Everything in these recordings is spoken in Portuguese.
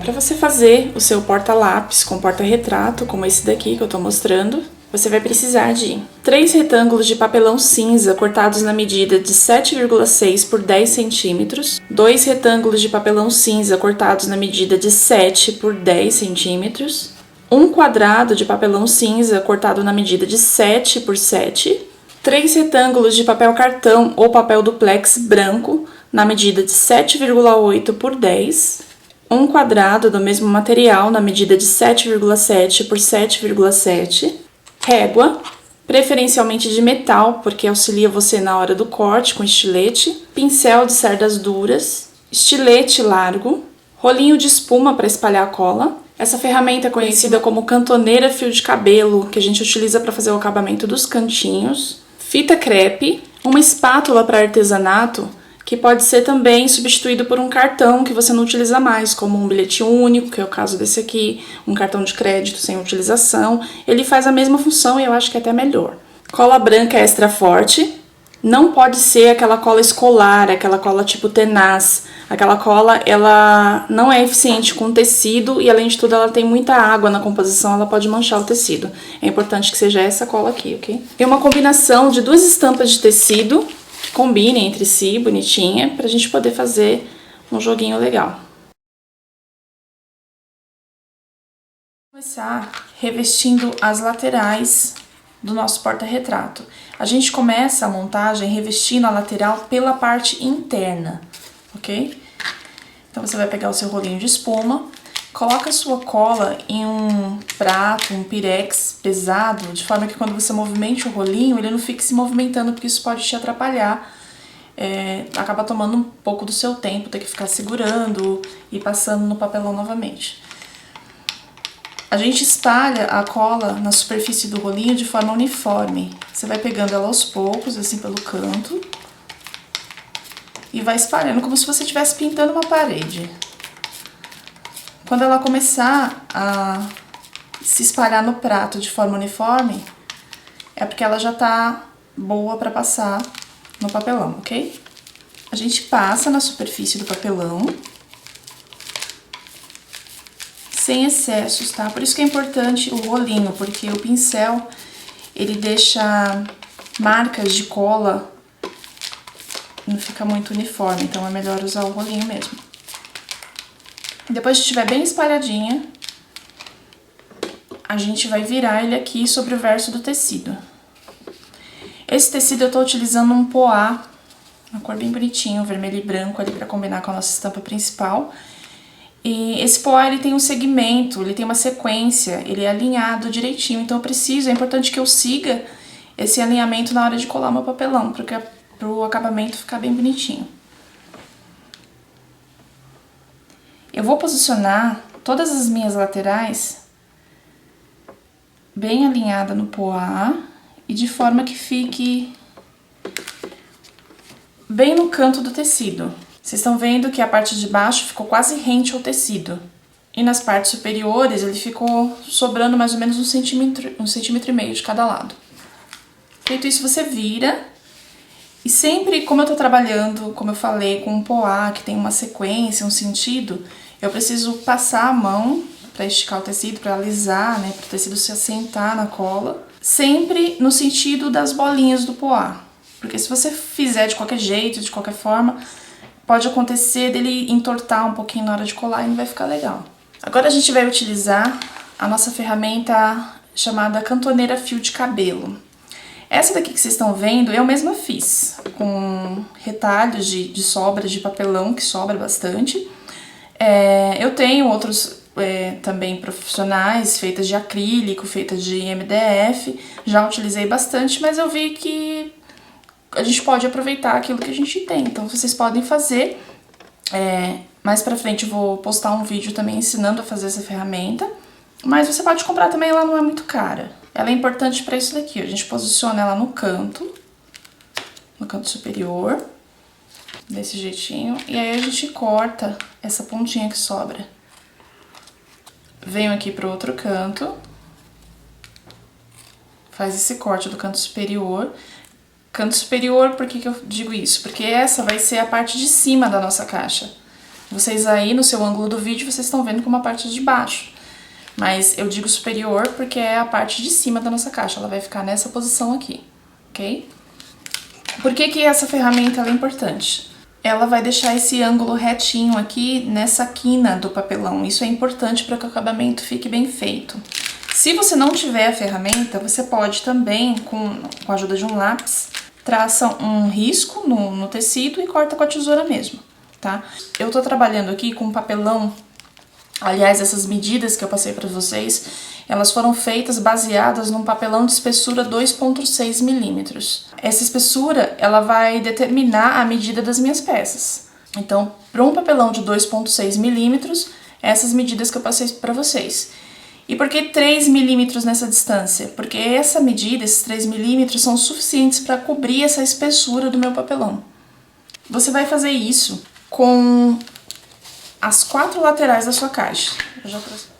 Para você fazer o seu porta-lápis com porta-retrato, como esse daqui que eu tô mostrando, você vai precisar de 3 retângulos de papelão cinza cortados na medida de 7,6 por 10 centímetros, 2 retângulos de papelão cinza cortados na medida de 7 por 10 centímetros, um quadrado de papelão cinza cortado na medida de 7 por 7, 3 retângulos de papel cartão ou papel duplex branco na medida de 7,8 por 10, um quadrado do mesmo material na medida de 7,7 por 7,7, régua, preferencialmente de metal, porque auxilia você na hora do corte com estilete, pincel de cerdas duras, estilete largo, rolinho de espuma para espalhar a cola. Essa ferramenta é conhecida como cantoneira fio de cabelo, que a gente utiliza para fazer o acabamento dos cantinhos, fita crepe, uma espátula para artesanato, que pode ser também substituído por um cartão que você não utiliza mais, como um bilhete único, que é o caso desse aqui, um cartão de crédito sem utilização. Ele faz a mesma função e eu acho que é até melhor. Cola branca extra forte. Não pode ser aquela cola escolar, aquela cola tipo tenaz. Aquela cola, ela não é eficiente com o tecido e, além de tudo, ela tem muita água na composição, ela pode manchar o tecido. É importante que seja essa cola aqui, ok? Tem uma combinação de 2 estampas de tecido que combinem entre si, bonitinha, pra gente poder fazer um joguinho legal. Vou começar revestindo as laterais do nosso porta-retrato. A gente começa a montagem revestindo a lateral pela parte interna, ok? Então você vai pegar o seu rolinho de espuma, coloca a sua cola em um prato, um pirex pesado, de forma que quando você movimente o rolinho, ele não fique se movimentando, porque isso pode te atrapalhar. Acaba tomando um pouco do seu tempo, ter que ficar segurando e passando no papelão novamente. A gente espalha a cola na superfície do rolinho de forma uniforme. Você vai pegando ela aos poucos, assim pelo canto, e vai espalhando como se você estivesse pintando uma parede. Quando ela começar a se espalhar no prato de forma uniforme, é porque ela já tá boa para passar no papelão, ok? A gente passa na superfície do papelão, sem excessos, tá? Por isso que é importante o rolinho, porque o pincel, ele deixa marcas de cola, não fica muito uniforme, então é melhor usar o rolinho mesmo. Depois que estiver bem espalhadinha, a gente vai virar ele aqui sobre o verso do tecido. Esse tecido eu tô utilizando um poá, uma cor bem bonitinha, vermelho e branco ali pra combinar com a nossa estampa principal. E esse poá, ele tem um segmento, ele tem uma sequência, ele é alinhado direitinho, então é importante que eu siga esse alinhamento na hora de colar meu papelão, pro acabamento ficar bem bonitinho. Eu vou posicionar todas as minhas laterais bem alinhada no poá e de forma que fique bem no canto do tecido. Vocês estão vendo que a parte de baixo ficou quase rente ao tecido. E nas partes superiores ele ficou sobrando mais ou menos 1,5 cm de cada lado. Feito isso, você vira. E sempre, como eu tô trabalhando, como eu falei, com um poá que tem uma sequência, um sentido, eu preciso passar a mão para esticar o tecido, para alisar, né, para o tecido se assentar na cola, sempre no sentido das bolinhas do poá. Porque se você fizer de qualquer jeito, de qualquer forma, pode acontecer dele entortar um pouquinho na hora de colar e não vai ficar legal. Agora a gente vai utilizar a nossa ferramenta chamada cantoneira fio de cabelo. Essa daqui que vocês estão vendo, eu mesma fiz, com retalhos de sobras de papelão, que sobra bastante. Eu tenho outros também profissionais, feitas de acrílico, feitas de MDF, já utilizei bastante, mas eu vi que a gente pode aproveitar aquilo que a gente tem, então vocês podem fazer. Mais pra frente eu vou postar um vídeo também ensinando a fazer essa ferramenta, mas você pode comprar também, ela não é muito cara. Ela é importante pra isso daqui, a gente posiciona ela no canto superior, desse jeitinho, e aí a gente corta essa pontinha que sobra. Venho aqui pro outro canto, faz esse corte do canto superior. Canto superior, por que eu digo isso? Porque essa vai ser a parte de cima da nossa caixa. Vocês aí no seu ângulo do vídeo, vocês estão vendo como a parte de baixo. Mas eu digo superior porque é a parte de cima da nossa caixa, ela vai ficar nessa posição aqui, ok? Por que que essa ferramenta ela é importante? Ela vai deixar esse ângulo retinho aqui nessa quina do papelão. Isso é importante para que o acabamento fique bem feito. Se você não tiver a ferramenta, você pode também, com a ajuda de um lápis, traça um risco no tecido e corta com a tesoura mesmo, tá? Eu tô trabalhando aqui com papelão. Aliás, essas medidas que eu passei para vocês, elas foram feitas baseadas num papelão de espessura 2,6 milímetros. Essa espessura, ela vai determinar a medida das minhas peças. Então, para um papelão de 2,6 milímetros, essas medidas que eu passei para vocês. E por que 3 milímetros nessa distância? Porque essa medida, esses 3 milímetros, são suficientes para cobrir essa espessura do meu papelão. Você vai fazer isso com as 4 laterais da sua caixa.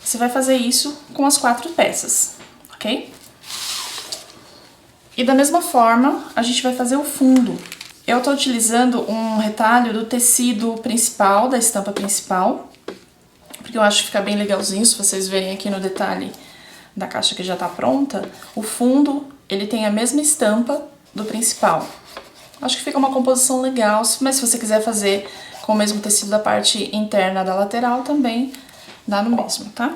Você vai fazer isso com as 4 peças, ok? E da mesma forma, a gente vai fazer o fundo. Eu tô utilizando um retalho do tecido principal, da estampa principal, porque eu acho que fica bem legalzinho, se vocês verem aqui no detalhe da caixa que já tá pronta, o fundo, ele tem a mesma estampa do principal. Acho que fica uma composição legal, mas se você quiser fazer com o mesmo tecido da parte interna da lateral, também dá no mesmo, tá?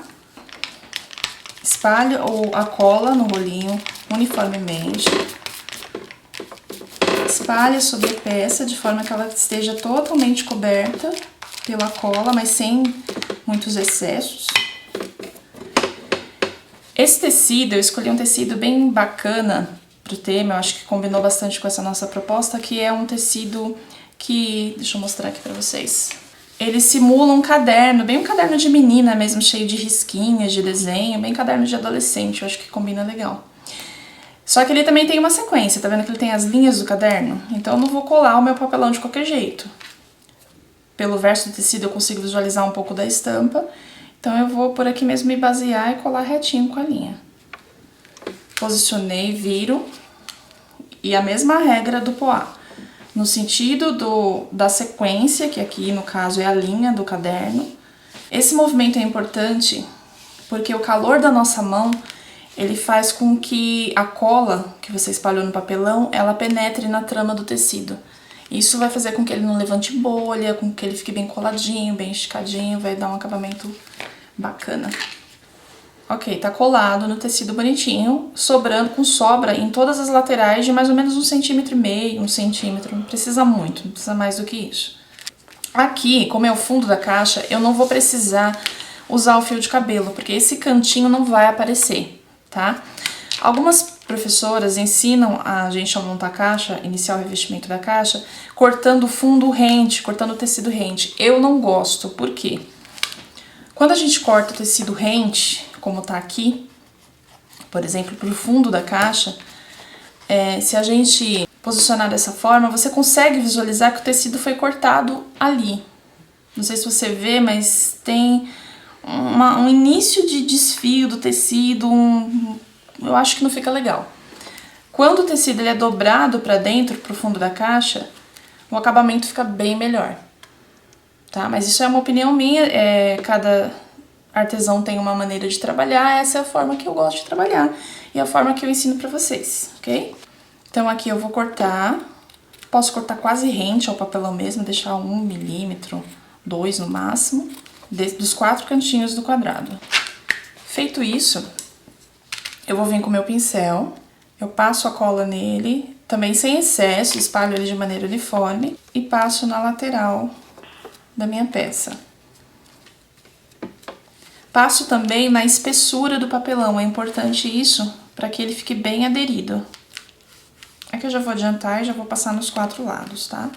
Espalhe a cola no rolinho uniformemente. Espalhe sobre a peça de forma que ela esteja totalmente coberta pela cola, mas sem muitos excessos. Esse tecido, eu escolhi um tecido bem bacana pro tema, eu acho que combinou bastante com essa nossa proposta, que é um tecido que, deixa eu mostrar aqui pra vocês. Ele simula um caderno, bem um caderno de menina mesmo, cheio de risquinhas, de desenho, bem caderno de adolescente, eu acho que combina legal. Só que ele também tem uma sequência, tá vendo que ele tem as linhas do caderno? Então eu não vou colar o meu papelão de qualquer jeito. Pelo verso do tecido eu consigo visualizar um pouco da estampa, então eu vou por aqui mesmo me basear e colar retinho com a linha. Posicionei, viro, e a mesma regra do poá. No sentido da sequência, que aqui no caso é a linha do caderno. Esse movimento é importante porque o calor da nossa mão, ele faz com que a cola que você espalhou no papelão, ela penetre na trama do tecido. Isso vai fazer com que ele não levante bolha, com que ele fique bem coladinho, bem esticadinho, vai dar um acabamento bacana. Ok, tá colado no tecido bonitinho, sobrando com sobra em todas as laterais de mais ou menos 1,5 centímetro, 1 centímetro, não precisa muito, não precisa mais do que isso. Aqui, como é o fundo da caixa, eu não vou precisar usar o fio de cabelo, porque esse cantinho não vai aparecer, tá? Algumas professoras ensinam a gente a montar a caixa, iniciar o revestimento da caixa, cortando o fundo rente, cortando o tecido rente. Eu não gosto, por quê? Quando a gente corta o tecido rente, como tá aqui, por exemplo, pro fundo da caixa, se a gente posicionar dessa forma, você consegue visualizar que o tecido foi cortado ali. Não sei se você vê, mas tem um início de desfio do tecido, eu acho que não fica legal. Quando o tecido ele é dobrado para dentro, pro fundo da caixa, o acabamento fica bem melhor. Tá? Mas isso é uma opinião minha, cada artesão tem uma maneira de trabalhar, essa é a forma que eu gosto de trabalhar e a forma que eu ensino pra vocês, ok? Então aqui eu vou cortar, posso cortar quase rente ao papelão mesmo, deixar 1 milímetro, 2 no máximo, dos 4 cantinhos do quadrado. Feito isso, eu vou vir com o meu pincel, eu passo a cola nele, também sem excesso, espalho ele de maneira uniforme e passo na lateral da minha peça. Passo também na espessura do papelão, é importante isso para que ele fique bem aderido. Aqui eu já vou adiantar e já vou passar nos 4 lados, tá?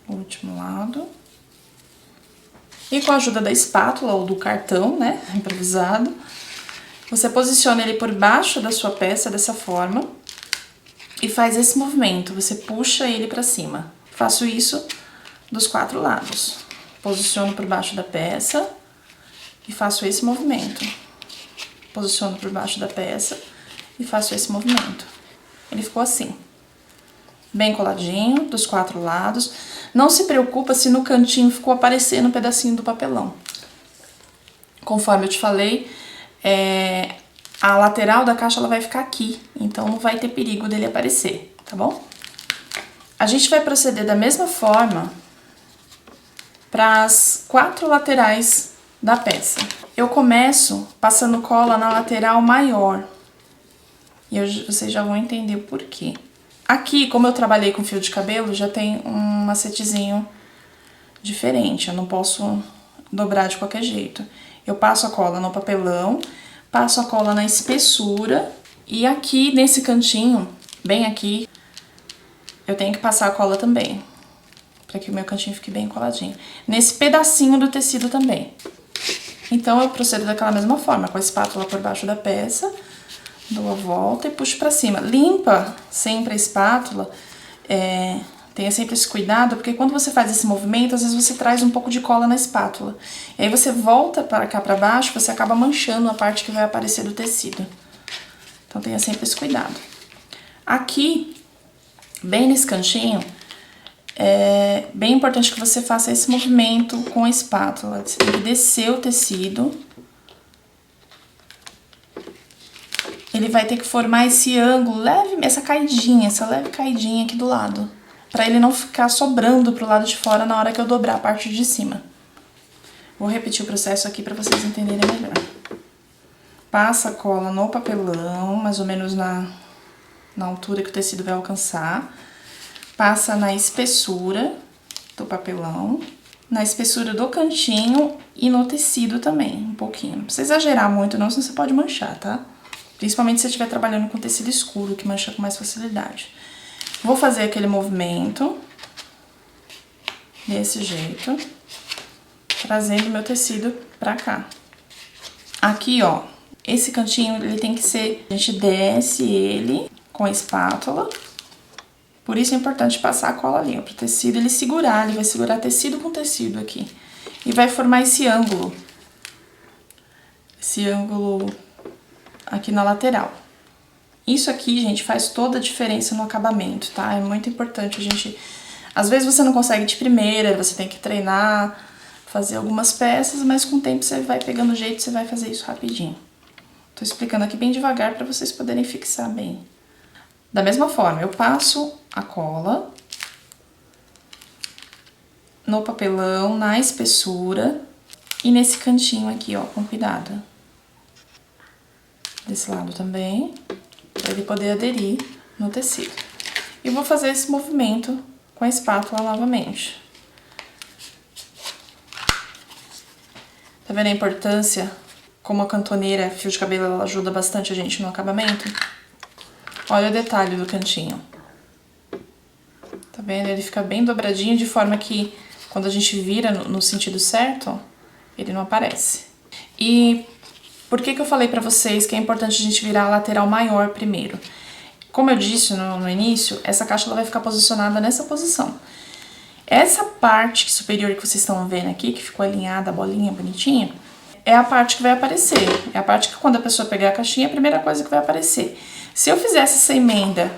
O último lado. E com a ajuda da espátula ou do cartão, né, improvisado, você posiciona ele por baixo da sua peça dessa forma e faz esse movimento, você puxa ele para cima. Faço isso dos 4 lados. Posiciono por baixo da peça e faço esse movimento. Posiciono por baixo da peça e faço esse movimento. Ele ficou assim. bem coladinho dos 4 lados. Não se preocupa se no cantinho ficou aparecendo um pedacinho do papelão. Conforme eu te falei, a lateral da caixa ela vai ficar aqui, então não vai ter perigo dele aparecer, tá bom? A gente vai proceder da mesma forma para as 4 laterais da peça. Eu começo passando cola na lateral maior, e vocês já vão entender o porquê. Aqui, como eu trabalhei com fio de cabelo, já tem um macetezinho diferente, eu não posso dobrar de qualquer jeito. Eu passo a cola no papelão, passo a cola na espessura e aqui nesse cantinho, bem aqui, eu tenho que passar a cola também, para que o meu cantinho fique bem coladinho. Nesse pedacinho do tecido também. Então eu procedo daquela mesma forma, com a espátula por baixo da peça, dou a volta e puxo pra cima. Limpa sempre a espátula, tenha sempre esse cuidado, porque quando você faz esse movimento, às vezes você traz um pouco de cola na espátula. E aí você volta para cá pra baixo, você acaba manchando a parte que vai aparecer do tecido. Então tenha sempre esse cuidado. Aqui, bem nesse cantinho, é bem importante que você faça esse movimento com a espátula. Você tem que descer o tecido. Ele vai ter que formar esse ângulo leve, essa leve caidinha aqui do lado. Pra ele não ficar sobrando pro lado de fora na hora que eu dobrar a parte de cima. Vou repetir o processo aqui pra vocês entenderem melhor. Passa a cola no papelão, mais ou menos na altura que o tecido vai alcançar. Passa na espessura do papelão, na espessura do cantinho e no tecido também, um pouquinho. Não precisa exagerar muito não, senão você pode manchar, tá? Principalmente se você estiver trabalhando com tecido escuro, que mancha com mais facilidade. Vou fazer aquele movimento, desse jeito, trazendo meu tecido pra cá. Aqui, ó, esse cantinho, ele tem que ser, a gente desce ele com a espátula. Por isso é importante passar a cola ali, ó, pro tecido ele segurar, ele vai segurar tecido com tecido aqui. E vai formar esse ângulo. Esse ângulo aqui na lateral. Isso aqui, gente, faz toda a diferença no acabamento, tá? É muito importante a gente... Às vezes você não consegue de primeira, você tem que treinar, fazer algumas peças, mas com o tempo você vai pegando jeito, você vai fazer isso rapidinho. Tô explicando aqui bem devagar pra vocês poderem fixar bem. Da mesma forma, eu passo a cola no papelão, na espessura e nesse cantinho aqui, ó, com cuidado. Desse lado também, para ele poder aderir no tecido. E vou fazer esse movimento com a espátula novamente. Tá vendo a importância? Como a cantoneira, fio de cabelo, ela ajuda bastante a gente no acabamento. Olha o detalhe do cantinho. Tá vendo? Ele fica bem dobradinho, de forma que quando a gente vira no sentido certo, ó, ele não aparece. E por que eu falei pra vocês que é importante a gente virar a lateral maior primeiro? Como eu disse no início, essa caixa ela vai ficar posicionada nessa posição. Essa parte superior que vocês estão vendo aqui, que ficou alinhada, a bolinha bonitinha, é a parte que vai aparecer. É a parte que quando a pessoa pegar a caixinha, é a primeira coisa que vai aparecer. Se eu fizesse essa emenda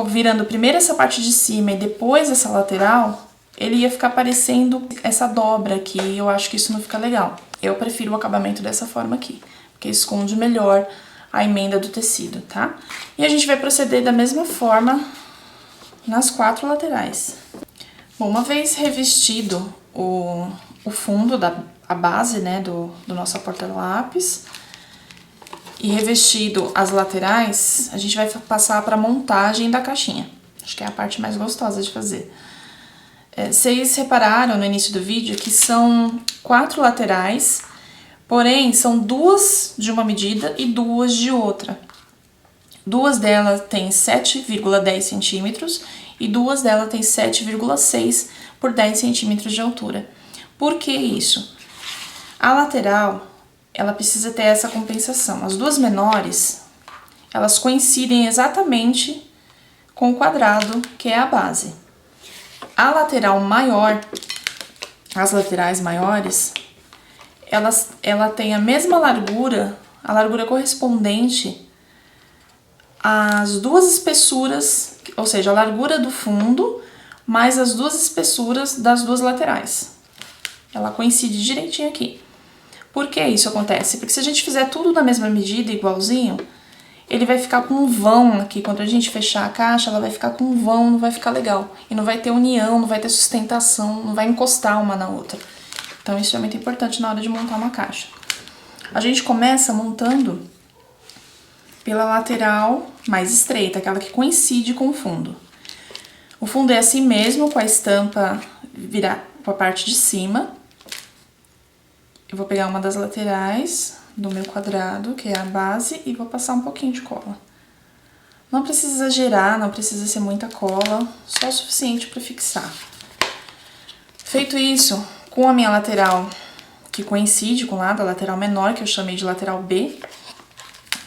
virando primeiro essa parte de cima e depois essa lateral, ele ia ficar parecendo essa dobra aqui, e eu acho que isso não fica legal. Eu prefiro o acabamento dessa forma aqui, porque esconde melhor a emenda do tecido, tá? E a gente vai proceder da mesma forma nas 4 laterais. Bom, uma vez revestido o fundo, a base, né, do nosso porta-lápis, e revestido as laterais, a gente vai passar para a montagem da caixinha. Acho que é a parte mais gostosa de fazer. Vocês repararam no início do vídeo que são 4 laterais, porém são 2 de uma medida e 2 de outra. 2 delas têm 7,10 centímetros e 2 delas têm 7,6 por 10 centímetros de altura. Por que isso? A lateral, ela precisa ter essa compensação. As 2 menores, elas coincidem exatamente com o quadrado, que é a base. A lateral maior, as laterais maiores, ela tem a mesma largura, a largura correspondente às 2 espessuras, ou seja, a largura do fundo mais as duas espessuras das duas laterais. Ela coincide direitinho aqui. Por que isso acontece? Porque se a gente fizer tudo na mesma medida, igualzinho, ele vai ficar com um vão aqui. Quando a gente fechar a caixa, ela vai ficar com um vão, não vai ficar legal. E não vai ter união, não vai ter sustentação, não vai encostar uma na outra. Então isso é muito importante na hora de montar uma caixa. A gente começa montando pela lateral mais estreita, aquela que coincide com o fundo. O fundo é assim mesmo, com a estampa virar para a parte de cima. Eu vou pegar uma das laterais do meu quadrado, que é a base, e vou passar um pouquinho de cola. Não precisa exagerar, não precisa ser muita cola, só o suficiente para fixar. Feito isso, com a minha lateral, que coincide com o lado, a lateral menor, que eu chamei de lateral B,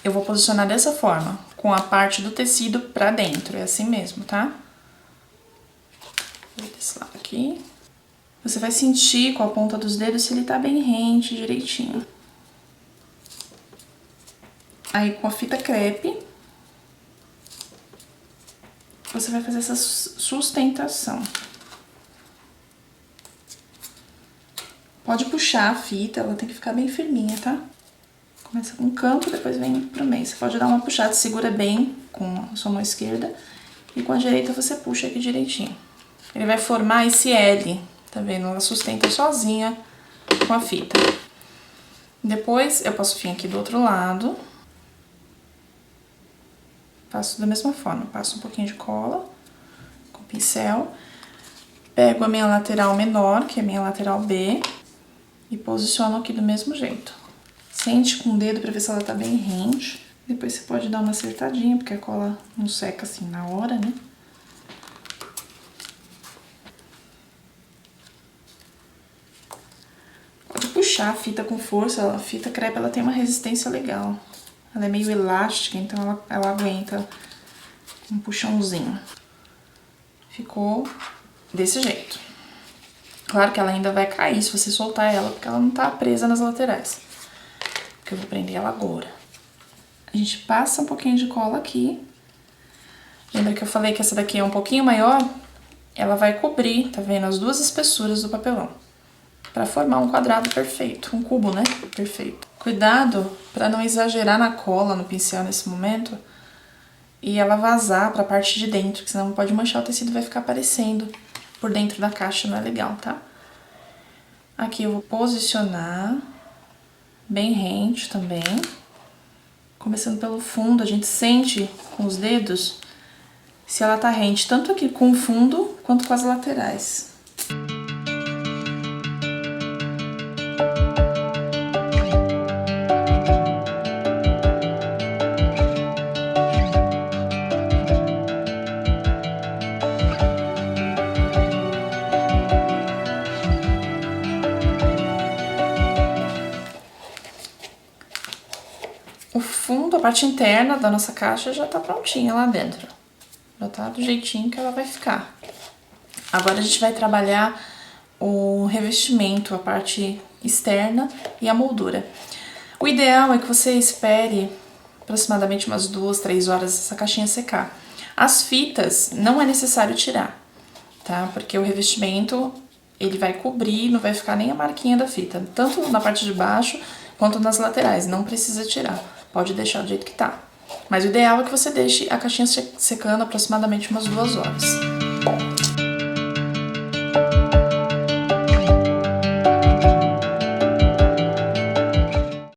eu vou posicionar dessa forma, com a parte do tecido pra dentro, é assim mesmo, tá? Vou desse lado aqui. Você vai sentir com a ponta dos dedos se ele tá bem rente, direitinho. Aí, com a fita crepe, você vai fazer essa sustentação. Pode puxar a fita, ela tem que ficar bem firminha, tá? Começa com um canto, depois vem pro meio. Você pode dar uma puxada, segura bem com a sua mão esquerda. E com a direita você puxa aqui direitinho. Ele vai formar esse L, tá vendo? Ela sustenta sozinha com a fita. Depois eu passo o fim aqui do outro lado. Faço da mesma forma, passo um pouquinho de cola com o pincel. Pego a minha lateral menor, que é a minha lateral B, e posiciono aqui do mesmo jeito. Sente com o dedo pra ver se ela tá bem rente. Depois você pode dar uma acertadinha, porque a cola não seca assim na hora, né? Pode puxar a fita com força, a fita crepe ela tem uma resistência legal. Ela é meio elástica, então ela aguenta um puxãozinho. Ficou desse jeito. Claro que ela ainda vai cair se você soltar ela, porque ela não tá presa nas laterais. Porque eu vou prender ela agora. A gente passa um pouquinho de cola aqui. Lembra que eu falei que essa daqui é um pouquinho maior? Ela vai cobrir, tá vendo? As duas espessuras do papelão. Pra formar um quadrado perfeito, um cubo, né? Perfeito. Cuidado pra não exagerar na cola no pincel nesse momento e ela vazar pra parte de dentro, que senão pode manchar o tecido e vai ficar aparecendo por dentro da caixa, não é legal, tá? Aqui eu vou posicionar bem rente também. Começando pelo fundo, a gente sente com os dedos se ela tá rente, tanto aqui com o fundo quanto com as laterais. O fundo, a parte interna da nossa caixa já tá prontinha lá dentro. Já tá do jeitinho que ela vai ficar. Agora a gente vai trabalhar o revestimento, a parte externa e a moldura. O ideal é que você espere aproximadamente umas 2, 3 horas essa caixinha secar. As fitas não é necessário tirar, tá? Porque o revestimento, ele vai cobrir, não vai ficar nem a marquinha da fita. Tanto na parte de baixo quanto nas laterais, não precisa tirar. Pode deixar do jeito que tá. Mas o ideal é que você deixe a caixinha secando aproximadamente umas 2 horas.